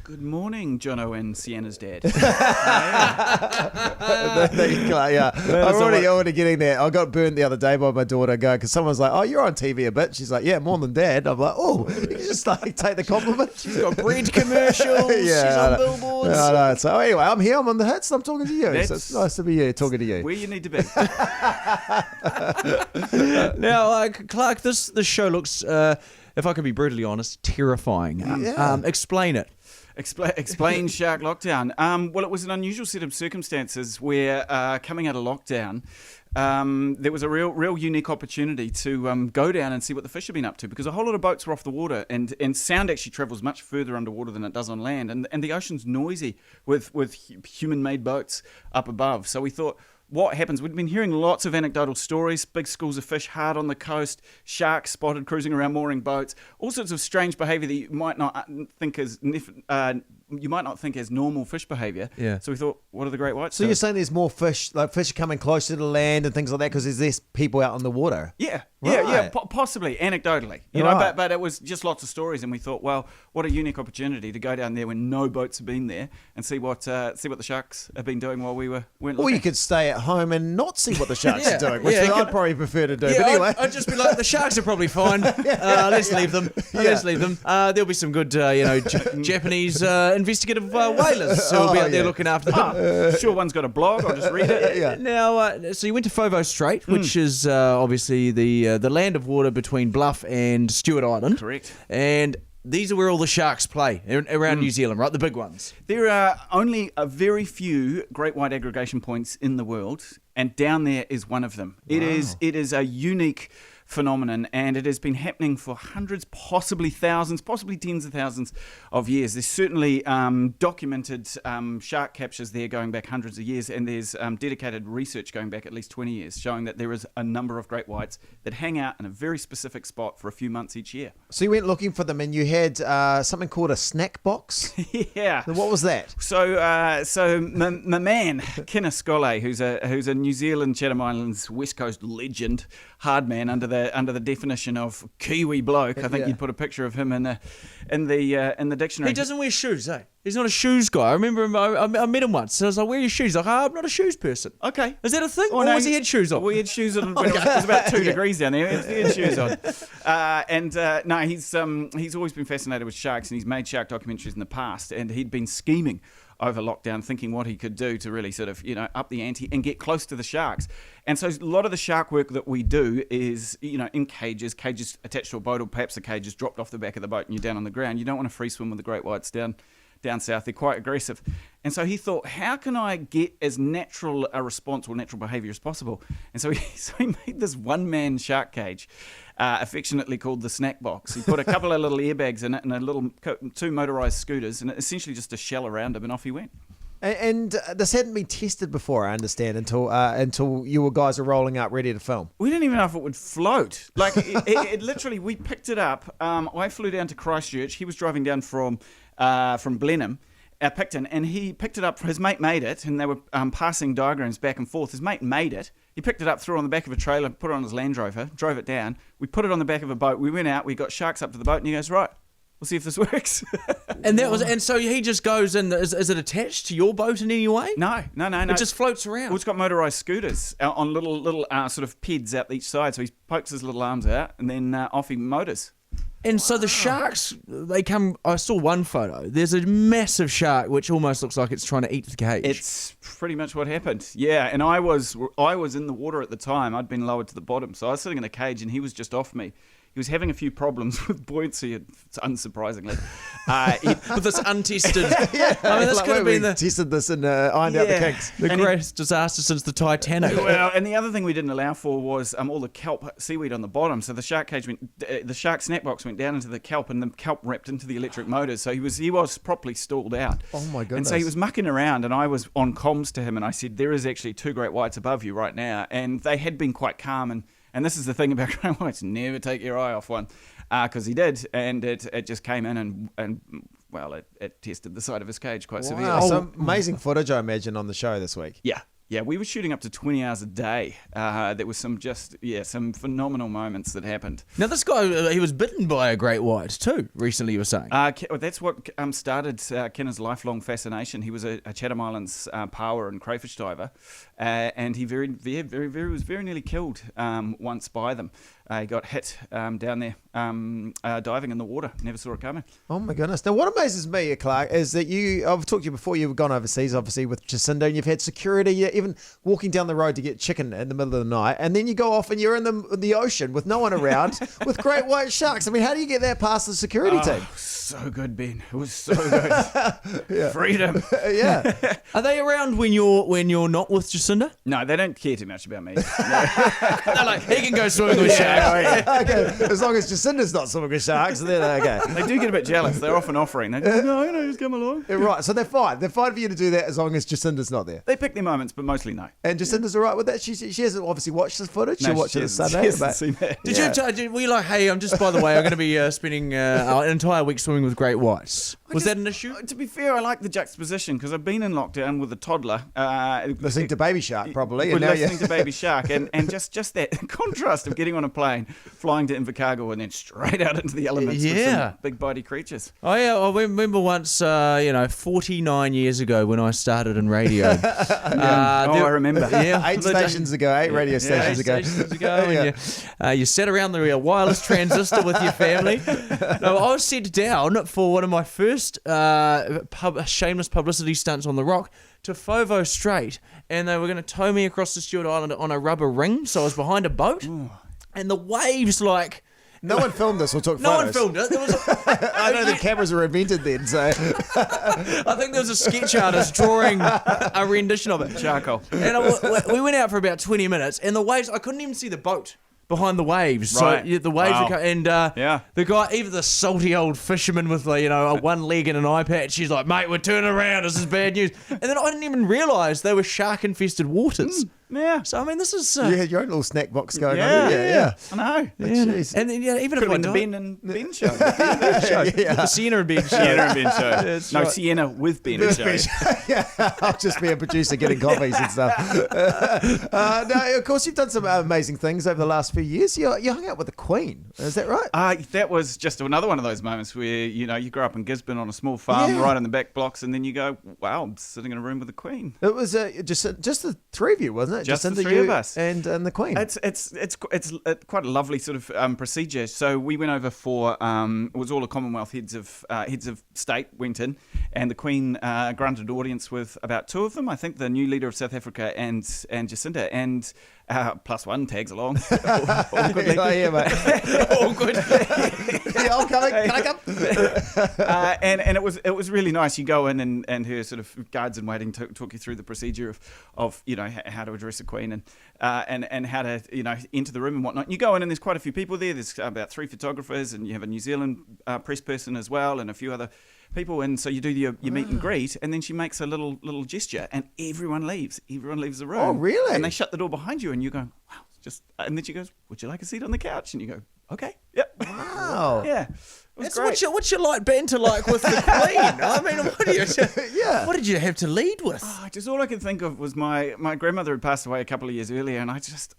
Good morning, Jono and Sienna's dad. Yeah. I'm already getting there. I got burnt the other day by my daughter because someone's like, "Oh, you're on TV a bit." She's like, "Yeah, more than Dad." I'm like, "Oh, you can just take the compliment." She's got bread commercials. Yeah, she's on billboards. No. So anyway, I'm here. I'm on the hits. I'm talking to you. So it's nice to be here talking to you. Where you need to be. Now, Clarke, this show looks, if I can be brutally honest, terrifying. Explain it. Explain Shark Lockdown. Well, it was an unusual set of circumstances where coming out of lockdown, there was a real unique opportunity to go down and see what the fish have been up to, because a whole lot of boats were off the water, and sound actually travels much further underwater than it does on land, and the ocean's noisy with human-made boats up above. So we thought, what happens? We've been hearing lots of anecdotal stories, big schools of fish hard on the coast, sharks spotted cruising around mooring boats, all sorts of strange behaviour that you might not think as normal fish behaviour. Yeah. So we thought, what are the great whites? So you're saying there's more fish, like fish are coming closer to land and things like that because there's less people out on the water? Yeah, Right. possibly, anecdotally, you know, but it was just lots of stories, and we thought, well, what a unique opportunity to go down there when no boats have been there and see what the sharks have been doing while we weren't looking. Or you could stay at home and not see what the sharks are doing, which Yeah, I'd probably prefer to do. Yeah, But anyway, I'd just be like, the sharks are probably fine. Let's leave them. Let's leave them. There'll be some good, Japanese investigative whalers who will be out there looking after them. Sure, one's got a blog. I'll just read it. Yeah. Now, so you went to Foveaux Strait, which is obviously the land of water between Bluff and Stewart Island. Correct. And these are where all the sharks play around New Zealand, right? The big ones. There are only a very few great white aggregation points in the world, and down there is one of them. Wow. It is a unique phenomenon, and it has been happening for hundreds, possibly thousands, possibly tens of thousands of years. There's certainly documented shark captures there going back hundreds of years, and there's dedicated research going back at least 20 years showing that there is a number of great whites that hang out in a very specific spot for a few months each year. So you went looking for them, and you had something called a snack box. Yeah. What was that? So my man Kenneth Scollay, who's a New Zealand Chatham Islands West Coast legend, hard man under the definition of Kiwi bloke. I think you'd put a picture of him in the dictionary. He doesn't wear shoes, eh? He's not a shoes guy. I remember him, I met him once. So I was like, where are your shoes? Like, I'm not a shoes person. Okay. Is that a thing? Oh, or no, was he had shoes on? Well, he had shoes on. It was about 2 degrees down there. He had shoes on. No, he's always been fascinated with sharks, and he's made shark documentaries in the past, and he'd been scheming over lockdown, thinking what he could do to really sort of, up the ante and get close to the sharks. And so a lot of the shark work that we do is, in cages attached to a boat, or perhaps the cage is dropped off the back of the boat and you're down on the ground. You don't want to free swim with the great whites down south. They're quite aggressive. And so he thought, how can I get as natural a response or natural behaviour as possible? And so he made this one-man shark cage, affectionately called the snack box. He put a couple of little airbags in it and 2 motorised scooters, and essentially just a shell around him, and off he went. And this hadn't been tested before, I understand, until you guys are rolling up ready to film. We didn't even know if it would float. Like, it literally, we picked it up. I flew down to Christchurch. He was driving down from Blenheim, Picton, and he picked it up. His mate made it, and they were passing diagrams back and forth. His mate made it. He picked it up, threw it on the back of a trailer, put it on his Land Rover, drove it down. We put it on the back of a boat. We went out. We got sharks up to the boat, and he goes, right, we'll see if this works. And so he just goes in. Is it attached to your boat in any way? No. It just floats around. Well, it's got motorised scooters on little sort of peds out each side. So he pokes his little arms out, and then off he motors. And so the sharks, they come. I saw one photo. There's a massive shark which almost looks like it's trying to eat the cage. It's pretty much what happened. Yeah, and I was in the water at the time. I'd been lowered to the bottom, so I was sitting in a cage, and he was just off me. He was having a few problems with buoyancy, unsurprisingly. With this untested... This could have been tested this and ironed out the kinks. The greatest disaster since the Titanic. Well, and the other thing we didn't allow for was all the kelp seaweed on the bottom. So the shark snack box went down into the kelp, and the kelp wrapped into the electric motors. So he was properly stalled out. Oh my goodness! And so he was mucking around, and I was on comms to him, and I said, "There is actually 2 great whites above you right now," and they had been quite calm. And this is the thing about great whites: never take your eye off one, because he did, and it just came in and it tested the side of his cage quite severely. Some amazing footage, I imagine, on the show this week. Yeah. Yeah, we were shooting up to 20 hours a day. There was some phenomenal moments that happened. Now, this guy, he was bitten by a great white too, recently, you were saying. That's what started Kenna's lifelong fascination. He was a Chatham Islands power and crayfish diver, and he was very nearly killed once by them. He got hit down there diving in the water. Never saw it coming. Oh my goodness. Now what amazes me, Clarke, is that I've talked to you before, you've gone overseas obviously with Jacinda, and you've had security, you're even walking down the road to get chicken in the middle of the night, and then you go off and you're in the ocean with no one around with great white sharks. I mean, how do you get that past the security team? So good, Ben. It was so good. Freedom. Yeah. Are they around when you're not with Jacinda? No, they don't care too much about me. They're like, he can go swimming with sharks. Okay. As long as Jacinda's not swimming with sharks, then okay. They do get a bit jealous. They're often offering. They go, no, just come along. Right, so they're fine. They're fine for you to do that as long as Jacinda's not there. They pick their moments, but mostly no. And Jacinda's all right with that? She hasn't obviously watched the footage. She'll watch it on Sunday. She hasn't seen that. Were you like, hey, I'm just, by the way, I'm going to be spending an entire week swimming with great whites. Was that an issue? To be fair, I like the juxtaposition because I've been in lockdown with a toddler. Listening to Baby Shark, probably. And listening to Baby Shark. And just that contrast of getting on a plane, flying to Invercargill, and then straight out into the elements with some big bitey creatures. Oh, yeah. I remember once, 49 years ago when I started in radio. I remember. Yeah, 8 stations ago, 8 radio stations ago. And you sat around the wireless transistor with your family. No, I was sent down for one of my first shameless publicity stunts on the Rock to Fovo Strait, and they were going to tow me across the Stewart Island on a rubber ring, so I was behind a boat, and the waves like... No one filmed this or took No photos. one filmed it. There was I know the cameras were invented then, so... I think there was a sketch artist drawing a rendition of it. Charcoal. And we went out for about 20 minutes, and the waves, I couldn't even see the boat behind the waves. Right. So the waves were and the guy, even the salty old fisherman with a one leg and an eye patch, she's like, mate, we're turning around, this is bad news. And then I didn't even realise they were shark-infested waters. Yeah. So, I mean, this is... you had your own little snack box going on. Yeah. I know. Jeez. And then, even Could if have I been the died... Ben and Ben show. The Sienna and Ben show. Sienna and Ben show. That's No, right. Sienna with Ben and show. Yeah, I'll just be a producer getting coffees and stuff. No, of course, you've done some amazing things over the last few years. You hung out with the Queen. Is that right? That was just another one of those moments where, you grow up in Gisborne on a small farm right in the back blocks, and then you go, wow, I'm sitting in a room with the Queen. It was just the three of you, wasn't it? Just the Jacinda, three of us. And the Queen. It's quite a lovely sort of procedure. So we went over for it was all the Commonwealth heads of state went in, and the Queen granted audience with about 2 of them. I think the new leader of South Africa and Jacinda, and plus one tags along. All good. Yeah, mate. All good. Yeah, I'm coming. Can I come? And it was really nice. You go in and her sort of guards in waiting talk you through the procedure of how to address a Queen and how to enter the room and whatnot. And you go in and there's quite a few people there. There's about 3 photographers, and you have a New Zealand press person as well, and a few other people. And so you do your meet and greet, and then she makes a little gesture, and everyone leaves. Everyone leaves the room. Oh, really? And they shut the door behind you, and you go, wow. And then she goes, would you like a seat on the couch? And you go, okay. Yep. Wow. Yeah. It was great. What's your like banter like with the Queen? I mean, what did you have to lead with? Just all I could think of was my grandmother had passed away a couple of years earlier, and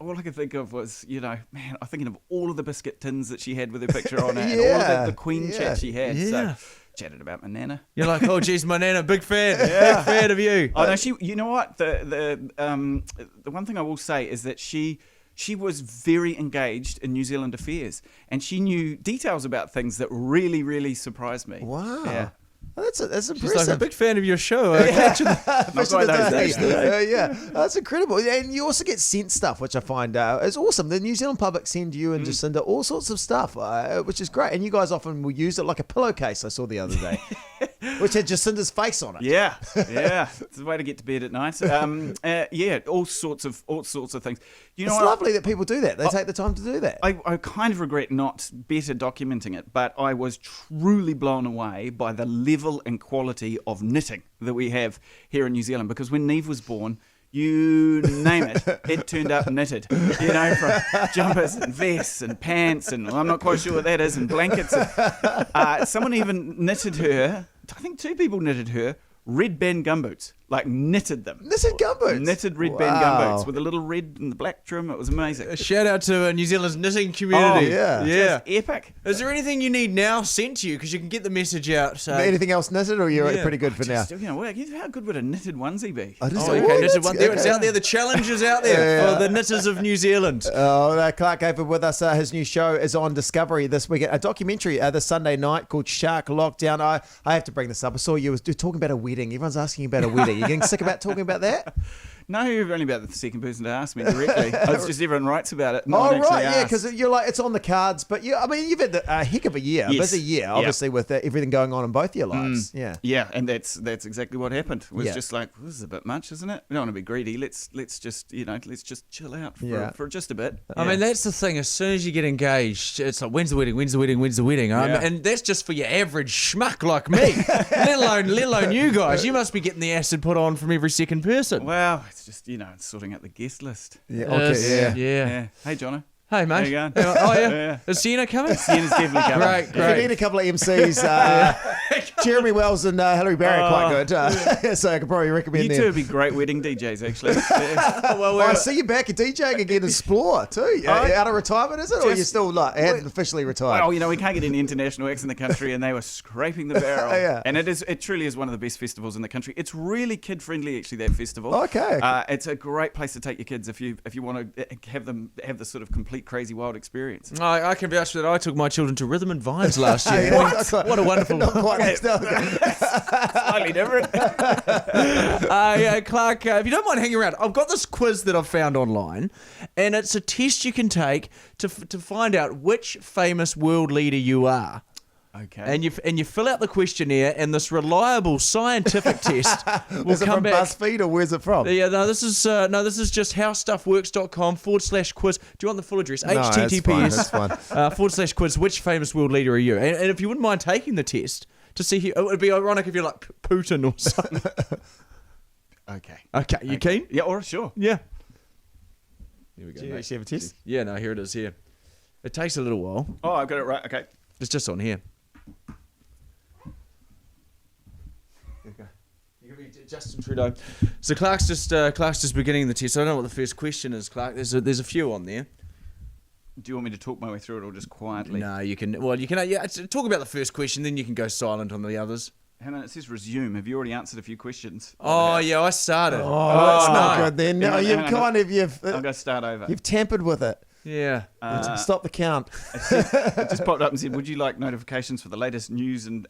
all I could think of was, man, I'm thinking of all of the biscuit tins that she had with her picture on it, and all of the Queen chat she had. Yeah. So chatted about my nana. You're like, oh, geez, my nana, big fan. Big fan of you. Oh, no, you know what? The one thing I will say is that she was very engaged in New Zealand affairs, and she knew details about things that really, really surprised me. Wow. Yeah. That's impressive. She's like a big fan of your show. Fish Not of quite the those day. days today. Yeah, that's incredible. And you also get sent stuff, which I find is awesome. The New Zealand public send you and Jacinda all sorts of stuff, which is great. And you guys often will use it like a pillowcase, I saw the other day, which had Jacinda's face on it. Yeah. It's a way to get to bed at night. All sorts of things. It's lovely that people do that. They take the time to do that. I kind of regret not better documenting it, but I was truly blown away by the level and quality of knitting that we have here in New Zealand, because when Neve was born, you name it turned up knitted, from jumpers and vests and pants, and I'm not quite sure what that is, and blankets. Someone even knitted her, I think 2 people knitted her, red band gumboots. like knitted them. Knitted gumboots? Knitted red band Wow. gumboots with a little red and the black trim. It was amazing. A shout out to New Zealand's knitting community. Oh, yeah. Yeah. Just epic. Is there anything you need now sent to you? Because you can get the message out. Anything else knitted, or you're Yeah. pretty good for now? Just, how good would a knitted onesie be? I just Oh, thought, okay, "Ooh, knitted that's one. good." There, it's out there. The challenge is out there for the knitters of New Zealand. Clarke Gayford with us. His new show is on Discovery this weekend. A documentary this Sunday night called Shark Lockdown. I have to bring this up. I saw you was talking about a wedding. Everyone's asking about a wedding. You getting sick about talking about that? No, you're only about the second person to ask me directly. It's just everyone writes about it. No one Oh, actually right, yeah, asks. because you're like, it's on the cards. But I mean, you've had a heck of a year, a Yes. busy year, Yeah. obviously, with everything going on in both your lives. Yeah. Yeah, and that's exactly what happened. It was Yeah. just like, this is a bit much, isn't it? We don't want to be greedy. Let's just chill out for just a bit. I mean, that's the thing. As soon as you get engaged, it's like, when's the wedding? When's the wedding? When's the wedding? Yeah. And that's just for your average schmuck like me. let alone you guys. You must be getting the acid put on from every second person. Well, it's just it's sorting out the guest list. Yeah. Okay. Yeah. Yeah. Hey, Jono. Hey, mate. How you going? Oh, yeah. Yeah. Is Sienna coming? Sienna's definitely coming. Great, If you great. need a couple of MCs, Jeremy Wells and Hilary Barry are quite good. So I could probably recommend You them. two would be great wedding DJs, actually. Well, I see you back at DJing again, Explore too. Out of retirement, is it, or you still hadn't officially retired? Well, we can't get any international acts in the country, and they were scraping the barrel. Yeah. And it truly is one of the best festivals in the country. It's really kid friendly, actually. That festival. Okay. It's a great place to take your kids if you want to have them have this sort of complete crazy wild experience. I can vouch for that. I took my children to Rhythm and Vines last year. What a wonderful... Not quite next up. Slightly different. Yeah, Clarke, if you don't mind hanging around, I've got this quiz that I've found online, and it's a test you can take to find out which famous world leader you are. Okay. And you fill out the questionnaire, and this reliable scientific test will Is it come from back. BuzzFeed, or where's it from? Yeah, no, this is just howstuffworks.com/quiz. Do you want the full address? No, that's https fine. /quiz. Which famous world leader are you? And if you wouldn't mind taking the test to see who, it would be ironic if you're like Putin or something. Okay. Okay, you keen? Yeah, or sure. Yeah. Here we go. Do you mate. actually have a test? Yeah, no, here it is. Here, it takes a little while. Oh, I've got it right. Okay. It's just on here. Justin Trudeau. So Clark's just beginning the test. I don't know what the first question is, Clarke. There's a few on there. Do you want me to talk my way through it or just quietly? No, you can. Well, you can. Yeah, talk about the first question, then you can go silent on the others. Hang on, it says resume. Have you already answered a few questions? Oh yeah, I started. Oh, that's not no. good then. No, Hang on, you've hang on. kind of I'll go start over. you've tampered with it. Yeah. Stop the count. It just popped up and said, would you like notifications for the latest news and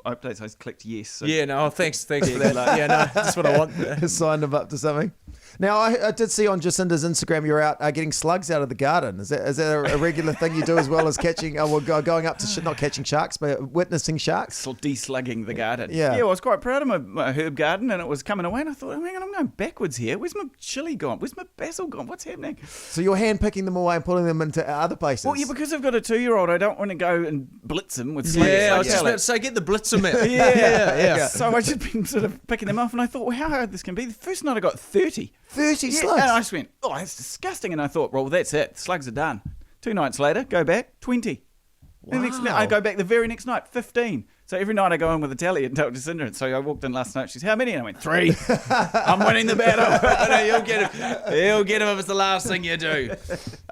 updates? I clicked yes. So Yeah. No. Thanks for that. Yeah. No. That's what I want. Signed him up to something. Now, I did see on Jacinda's Instagram you're out getting slugs out of the garden. Is that a regular thing you do as well as catching, going up to not catching sharks, but witnessing sharks? de-slugging the garden. Yeah. I was quite proud of my herb garden, and it was coming away, and I thought, oh, hang on, I'm going backwards here. Where's my chili gone? Where's my basil gone? What's happening? So you're hand picking them away and pulling them into other places? Well, yeah, because I've got a 2-year-old, I don't want to go and blitz him with slugs. Yeah. I was Like, just like- about to say, get the blitzer man. Yeah. So I just been sort of picking them off, and I thought, well, how hard this can be. The first night I got 30. 30 Yeah, slugs? and I just went, oh, that's disgusting. And I thought, well, that's it. Slugs are done. 2 nights later, go back, 20. The next night, I go back the very next night, 15. So every night I go in with a tally and tell Jacinda. And so I walked in last night. She's, how many? And I went, 3. I'm winning the battle. No, you'll get him. You'll get him if it's the last thing you do.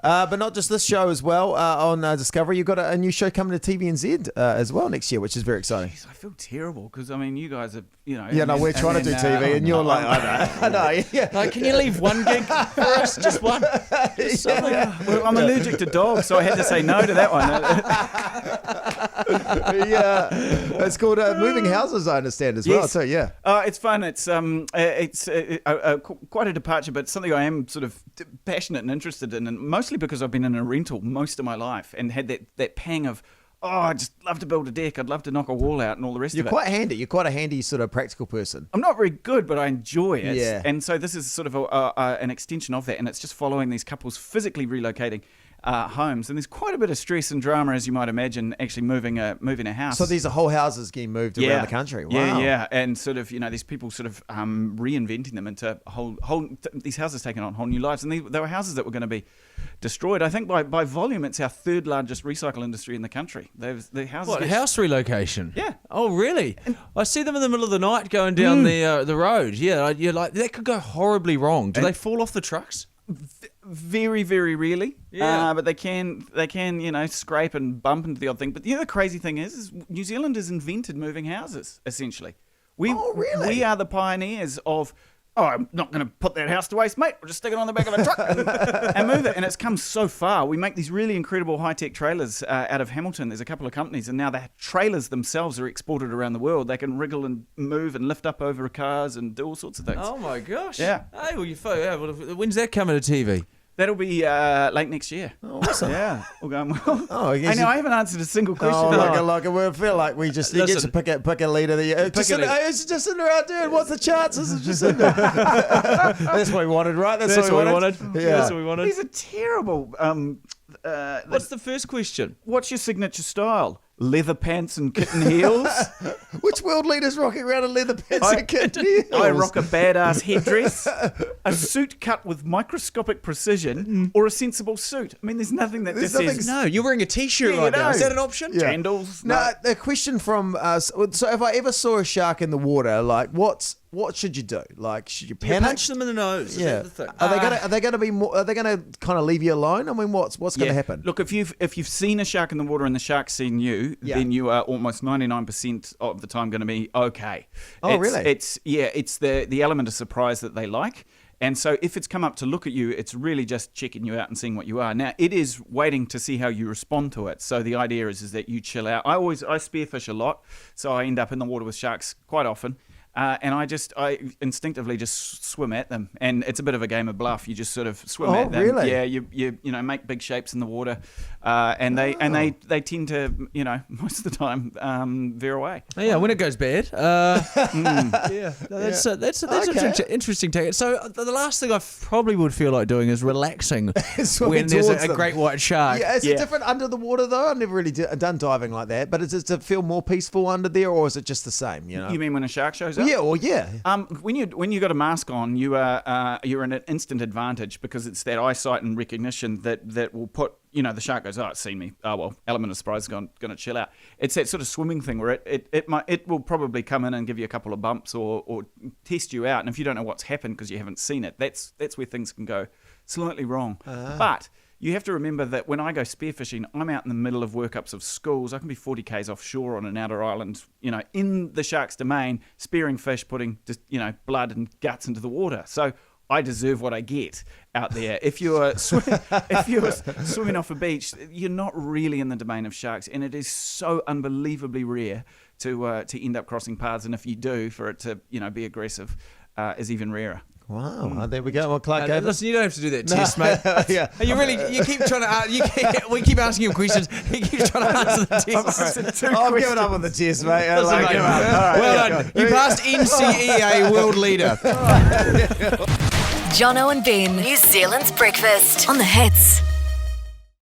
But not just this show as well on Discovery. You've got a new show coming to TVNZ as well next year, which is very exciting. Jeez, I feel terrible because, I mean, you guys are, Yeah, no, we're trying to do TV, and you're like, I know. Yeah. Like, can you leave one gig for us? Just one. Just something. Well, I'm allergic to dogs, so I had to say no to that one. Yeah, it's called Moving Houses, I understand as well. Yes. So yeah, It's fun. It's quite a departure, but something I am sort of passionate and interested in, and mostly because I've been in a rental most of my life and had that pang of, I just love to build a deck. I'd love to knock a wall out and all the rest you're of it. quite handy. You're quite a handy sort of practical person. I'm not very good, but I enjoy it. Yeah. And so this is sort of an extension of that, and it's just following these couples physically relocating homes, and there's quite a bit of stress and drama, as you might imagine, actually moving a house. So these are whole houses getting moved around the country. Wow. Yeah, and sort of, these people sort of reinventing them into these houses taking on whole new lives, and they were houses that were going to be destroyed. I think by volume, it's our third largest recycle industry in the country. The houses. What, house relocation? Yeah. Oh, really? I see them in the middle of the night going down the road. Yeah, you're like, that could go horribly wrong. Do they fall off the trucks? Very, very rarely. Yeah. But they can, scrape and bump into the odd thing. But the crazy thing is New Zealand has invented moving houses, essentially. Really? We are the pioneers of, I'm not going to put that house to waste, mate. We'll just stick it on the back of a truck and move it. And it's come so far. We make these really incredible high-tech trailers out of Hamilton. There's a couple of companies, and now the trailers themselves are exported around the world. They can wriggle and move and lift up over cars and do all sorts of things. Oh, my gosh. Yeah. Hey, well, when's that coming to TV? That'll be late next year. Oh, awesome. Yeah, all going well. Oh, I I haven't answered a single question. We feel like we just you get to pick a leader. It's Jacinda out there. What's the chances of Jacinda? That's what we wanted, right? That's what we wanted. Yeah. That's what we wanted. These are terrible. What's the first question? What's your signature style? Leather pants and kitten heels? Which world leader's rocking around in leather pants and kitten heels? I rock a badass headdress, a suit cut with microscopic precision, or a sensible suit. I mean, there's nothing that There's just nothing- says No, you're wearing a T-shirt Yeah, right now. no. Is that an option? Yeah. Jandals. No, the question from us. So, if I ever saw a shark in the water, like, what should you do? Like, should you You panic? punch them in the nose. Is Yeah. that the thing? Are they gonna be more? Are they gonna kind of leave you alone? I mean, what's gonna happen? Look, if you've seen a shark in the water and the shark's seen you, then you are almost 99% of the time going to be okay. Oh, really? It's the element of surprise that they like. And so if it's come up to look at you, it's really just checking you out and seeing what you are. Now, it is waiting to see how you respond to it. So the idea is that you chill out. I spearfish a lot, so I end up in the water with sharks quite often. And I instinctively just swim at them, and it's a bit of a game of bluff. You just sort of swim at them. Really? Yeah, you make big shapes in the water, and they tend to most of the time veer away. Oh, yeah, when it goes bad. Yeah, that's Okay. interesting take. So the last thing I probably would feel like doing is relaxing Swimming when there's towards a them. great white shark. Yeah, is it different under the water though? I've never really done diving like that. But does it feel more peaceful under there, or is it just the same? You know. You mean when a shark shows up? Yeah. Well, yeah. When you got a mask on, you're in an instant advantage because it's that eyesight and recognition that will put. The shark goes, it's seen me. Oh, well, element of surprise is going to chill out. It's that sort of swimming thing where it will probably come in and give you a couple of bumps or test you out. And if you don't know what's happened because you haven't seen it, that's where things can go slightly wrong. But you have to remember that when I go spearfishing, I'm out in the middle of workups of schools. I can be 40 k's offshore on an outer island, in the shark's domain, spearing fish, putting just, blood and guts into the water. So I deserve what I get out there. If you're swimming off a beach, you're not really in the domain of sharks, and it is so unbelievably rare to end up crossing paths. And if you do, for it to be aggressive, is even rarer. Wow. There we go. Well, Clarke Gayford. Listen, you don't have to do that test, mate. Yeah. You keep trying to. We keep asking him questions. He keeps trying to answer the test. I'm giving up on the test, mate. Listen, mate, well done. You passed NCEA world leader. Jono and Ben, New Zealand's breakfast on the Hits.